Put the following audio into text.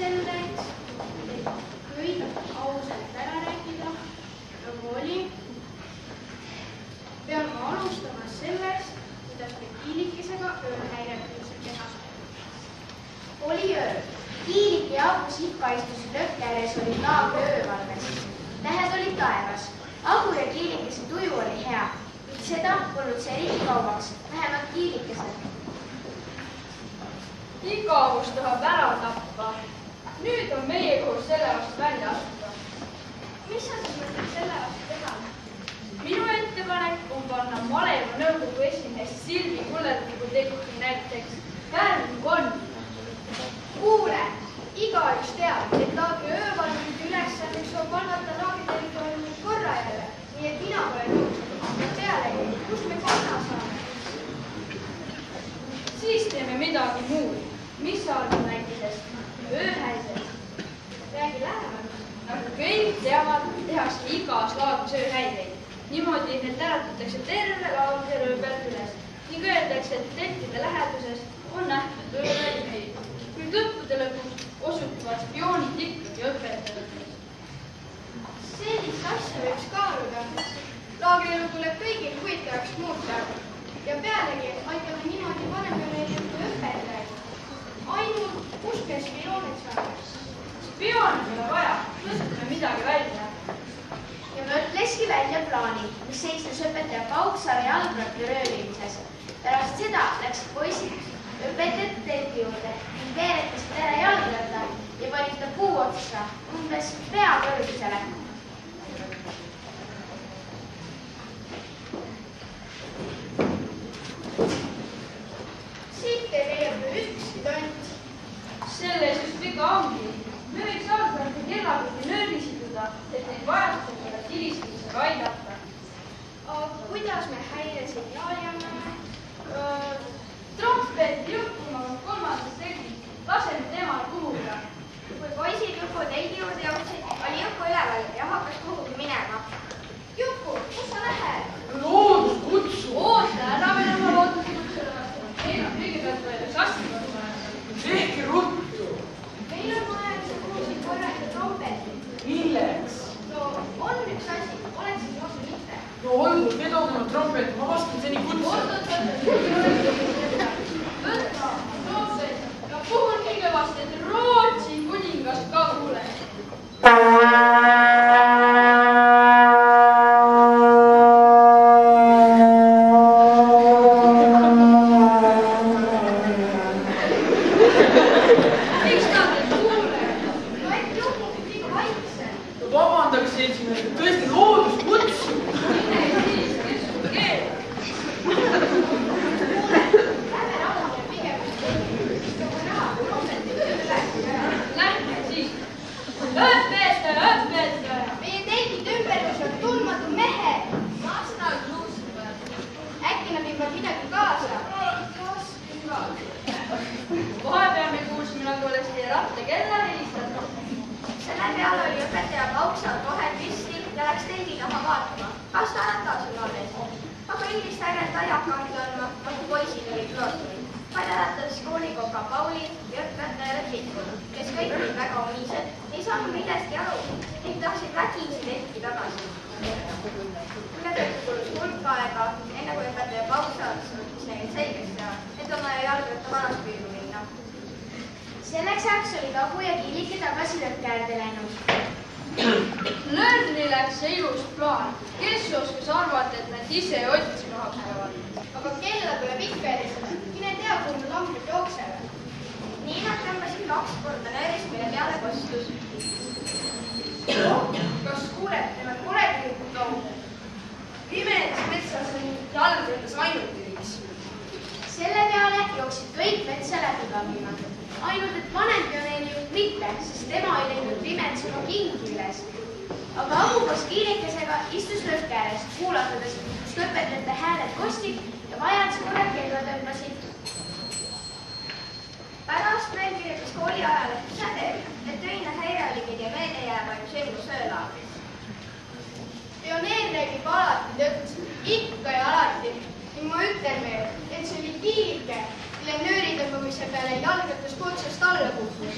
selleks, et kõik ausalt ära rääkida, nagu oli, pean ma alustama sellest, kuidas me Kiilikesega ööhäiret teha. Oli öö. Kiilik ja Agu Sippa istusid lõkke ääres, olid naabri öövalves. Tähed olid taevas. Agu ja Kiilikese tuju oli hea. Seda polnud see eriti kaubaks, vähemalt Kiilikesel. Igavus tahab ära tappa. Nüüd on meie kohus selle vastu välja astuda. Mis on siis mõttes selle vastu teha? Minu ettepanek on panna maleva nõukogu esimees Silvi Kullertigu tekki näiteks Pärnu on. Kuule, igaüks teab, et laagri öövalvide ülesandeks on palgata laagri territooriumis korra jälle, nii et mina pole nõustunud. Ja pealegi, kus me korra saame? Siis teeme midagi muud. Mis sa arvad näitisest? Ööhäired. Räägi lähemalt. Nagu kõik teavad, tehakse igas laagris ööhäireid. Niimoodi need äratatakse terve laagri öö pealt üles ning öeldakse, et tettide läheduses on nähtud ööhäireid. Kuid lõppude lõpuks osutuvad spioonid ikkagi õpetajad. Sellist asja võiks kaaluda. Laagrielu tuleb kõigil huvitavaks muuta. Ja pealegi aitame niimoodi vanempeale kui õpetajaid. Ainult kust me spioonid saame? Spioone pole vaja, mõtleme midagi välja. Ja mõtleski välja plaani, mis seisnes õpetaja Pauksaare jalgratti röövimises. Pärast seda läksid poisid õpetajate telgi juurde ning veeretasid ära jalgratta ja panid ta puu otsa, umbes pea kõrgusele. Siit ei leiuta ükski tont. Selles just viga ongi. Me võiks jalgratti kellapidi nööri siduda, et neid vajadusel pärast hilistamisega aidata. Kuidas me häiresignaali anname? Trompeti juhtumaga kolmandas telgis. Laseme temal kuhuda. Kui poisid Juku telgi juurde jõudsid, oli Juku üleval ja hakkas kuhugi minema. Juku, kus sa lähed? Looduskutsu! Oota ära veel oma looduskutsu vastu. Meil on kõigepealt vaja sassikorda vaja. Tehke ruttu! Meil on vaja, et sa kuulsid korraga trompetit. Milleks? No, on üks asi, oleks siis vastu mitte. No olgu, vedage oma trompet, ma vastan seni kutsu. Võtta trompet ja puhun nii kõvasti, et Rootsi kuningast ka kuuleb. Miks ta ei kuule? No äkki Juku liiga vaikselt. Vabandage, seltsimees, tõesti looduskutsu! Mine siis, kes sul keelab? Lähme rahule pigem üks nagu näha, kui trompeti üles ära. Lähme siis. Õpetaja! Meie telgid ümberus on tundmatu mehed. Ma seda luusime. Äkki nad viivad midagi kaasa? Vahepeal me kuulsime, nagu oleks teie ratta kella helistatud. Selle peale oli õpetaja Pauksaar kohe püsti ja läks telgi taha vaatama. Kas ta hädas on alles? Aga Inglis ägelt aiakangid andma, nagu poisid olid lootunud. Vaid äratas koolikoka Pauli ja õpetajale Pitkud, kes kõik olid väga unised, ei saanud millestki aru ning tahtsid vägisi telki tagasi. Ülekõike kulus hulk aega, enne kui õpetaja Pauksaar suutis neil selgeks teha, et on vaja jalgratta vanaspüüdu minna. Selleks ajaks olid Agu ja Kiilike tagasi lõkke äärde läinud. Nördli läks see ilus plaan. Kes oskas arvata, et nad ise otsima hakkavad? Aga kella tuleb ikka helistada. Mine tea, kuhu nad lambrid jooksevad. Nii nad tõmbasid 2 korda nöörist, mille peale kostus. Kas kuuled, nemad polegi jõudnud kaugele? Pimedas metsas on jalgratas ainult üks. Selle peale jooksid kõik metsa läbi kabima. Ainult, et vanem pioneeri juht mitte, sest tema ei leidnud pimedus oma kingi üles. Aga Agu koos Kiilikesega istus lõkke ääres, kuulatades, kust õpetajate hääled kostid ja vajaduse korral kella tõmbasid. Pärast veel kirjutas kooli ajalehti säde, et öine häire oli kõige meeldejäävaim sündmus öölaagris. Pioneer räägib alati tõtt, ikka ja alati. Ning ma ütlen veel, et see oli Kiilike, mille nööri tõmbamise peale jalgratast otsast alla kukkus.